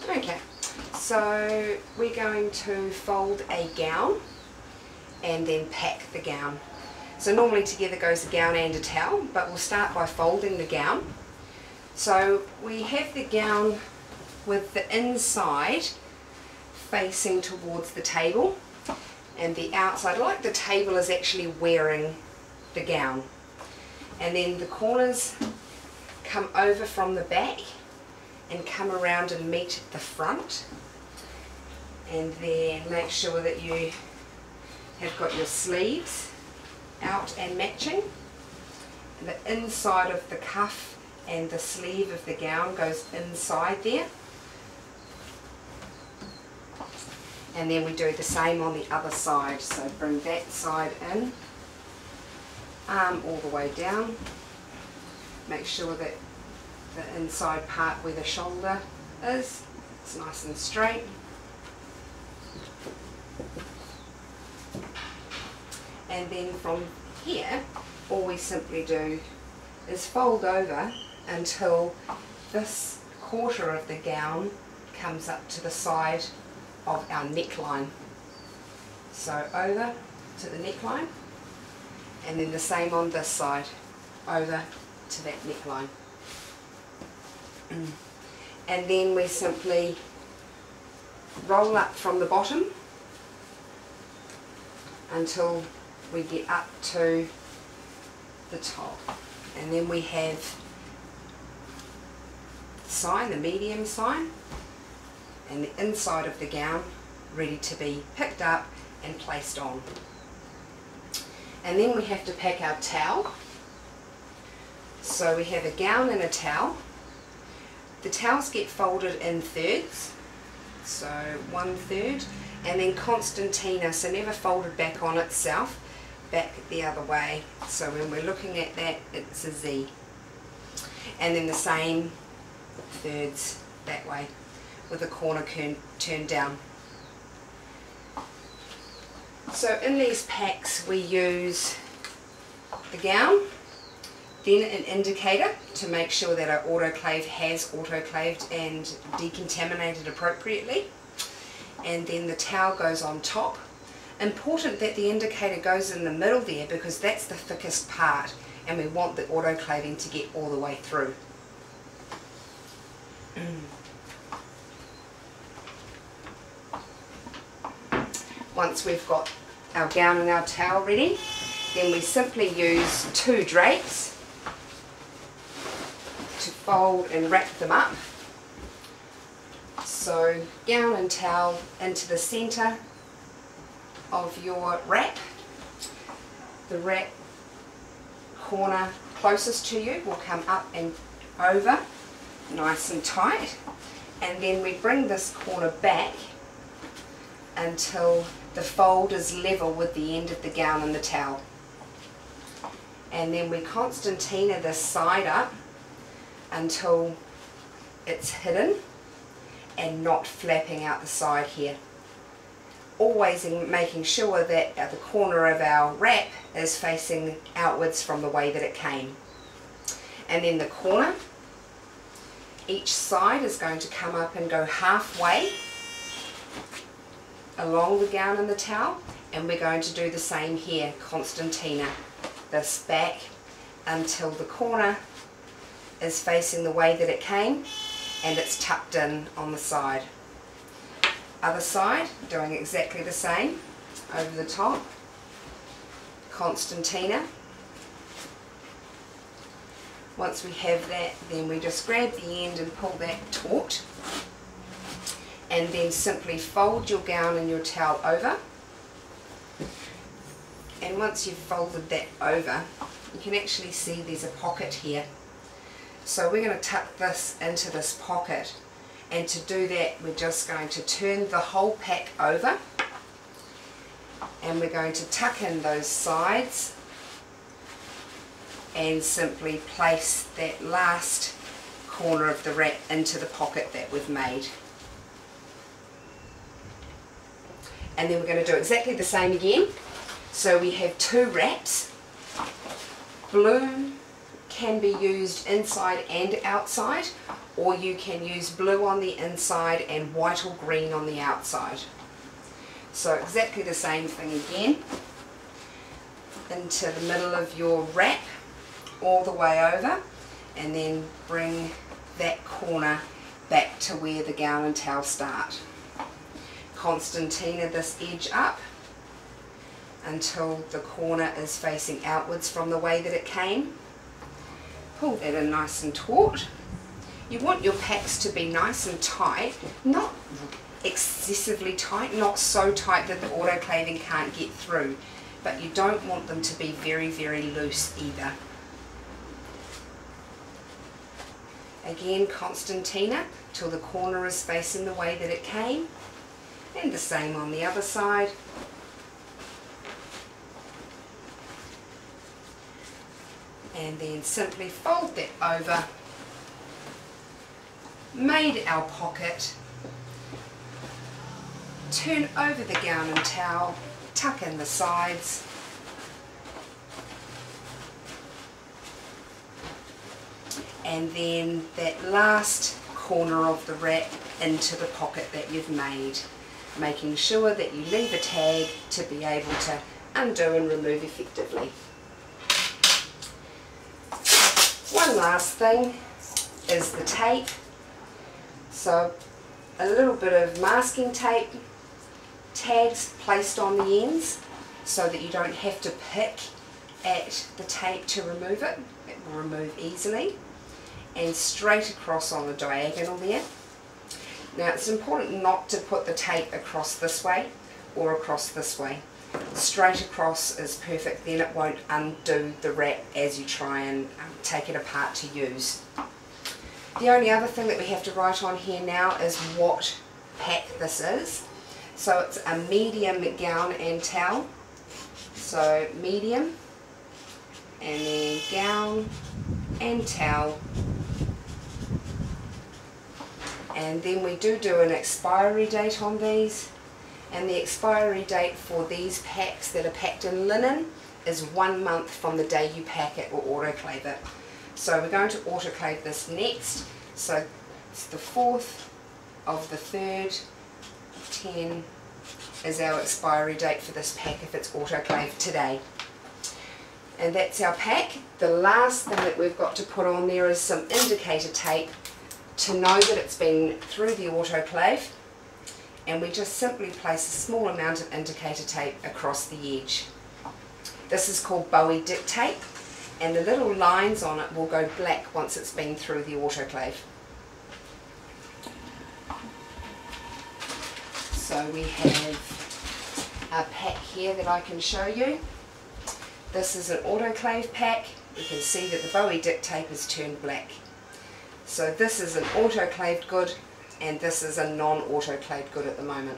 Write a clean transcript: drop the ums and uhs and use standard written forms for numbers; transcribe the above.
Okay, so we're going to fold a gown and then pack the gown. So normally together goes a gown and a towel, but we'll start by folding the gown. So we have the gown with the inside facing towards the table and the outside, like the table is actually wearing the gown. And then the corners come over from the back and come around and meet the front. And then make sure that you have got your sleeves out and matching. And the inside of the cuff and the sleeve of the gown goes inside there. And then we do the same on the other side. So bring that side in, arm all the way down. Make sure that the inside part where the shoulder is, it's nice and straight. And then from here, all we simply do is fold over until this quarter of the gown comes up to the side of our neckline. So over to the neckline, and then the same on this side, over to that neckline. And then we simply roll up from the bottom until we get up to the top, and then we have the sign, the medium sign, and the inside of the gown ready to be picked up and placed on. And then we have to pack our towel. So we have a gown and a towel. The towels get folded in thirds, so 1/3, and then concertina, so never folded back on itself, back the other way. So when we're looking at that, it's a Z. And then the same thirds that way, with the corner turned down. So in these packs we use the gown, then an indicator to make sure that our autoclave has autoclaved and decontaminated appropriately, and then the towel goes on top. Important that the indicator goes in the middle there, because that's the thickest part and we want the autoclaving to get all the way through. Once we've got our gown and our towel ready, then we simply use 2 drapes to fold and wrap them up. So gown and towel into the centre of your wrap. The wrap corner closest to you will come up and over nice and tight, and then we bring this corner back until the fold is level with the end of the gown and the towel. And then we concertina this side up until it's hidden and not flapping out the side here. Always making sure that the corner of our wrap is facing outwards from the way that it came. And then the corner, each side is going to come up and go halfway along the gown and the towel, and we're going to do the same here, concertina this back until the corner is facing the way that it came and it's tucked in on the side. Other side, doing exactly the same, over the top, concertina. Once we have that, then we just grab the end and pull that taut, and then simply fold your gown and your towel over. And once you've folded that over, you can actually see there's a pocket here. So we're going to tuck this into this pocket, and to do that we're just going to turn the whole pack over, and we're going to tuck in those sides and simply place that last corner of the wrap into the pocket that we've made. And then we're going to do exactly the same again. So we have 2 wraps, blue can be used inside and outside, or you can use blue on the inside and white or green on the outside. So exactly the same thing again, into the middle of your wrap all the way over, and then bring that corner back to where the gown and towel start. Concertina this edge up until the corner is facing outwards from the way that it came. Pull that in nice and taut. You want your packs to be nice and tight, not excessively tight, not so tight that the autoclaving can't get through, but you don't want them to be very, very loose either. Again, concertina till the corner is facing the way that it came, and the same on the other side. And then simply fold that over, made our pocket, turn over the gown and towel, tuck in the sides, and then that last corner of the wrap into the pocket that you've made, making sure that you leave a tag to be able to undo and remove effectively. One last thing is the tape. So a little bit of masking tape, tags placed on the ends so that you don't have to pick at the tape to remove it. It will remove easily, and straight across on the diagonal there. Now it's important not to put the tape across this way or across this way. Straight across is perfect, then it won't undo the wrap as you try and take it apart to use. The only other thing that we have to write on here now is what pack this is. So it's a medium gown and towel. So medium, and then gown and towel. And then we do an expiry date on these, and the expiry date for these packs that are packed in linen is 1 month from the day you pack it or autoclave it. So we're going to autoclave this next. So it's the 4th of the 3rd, 10 is our expiry date for this pack if it's autoclaved today. And that's our pack. The last thing that we've got to put on there is some indicator tape to know that it's been through the autoclave, and we just simply place a small amount of indicator tape across the edge. This is called Bowie dip tape, and the little lines on it will go black once it's been through the autoclave. So we have a pack here that I can show you. This is an autoclave pack. You can see that the Bowie dip tape is turned black. So this is an autoclaved good, and this is a non-autoclaved good at the moment.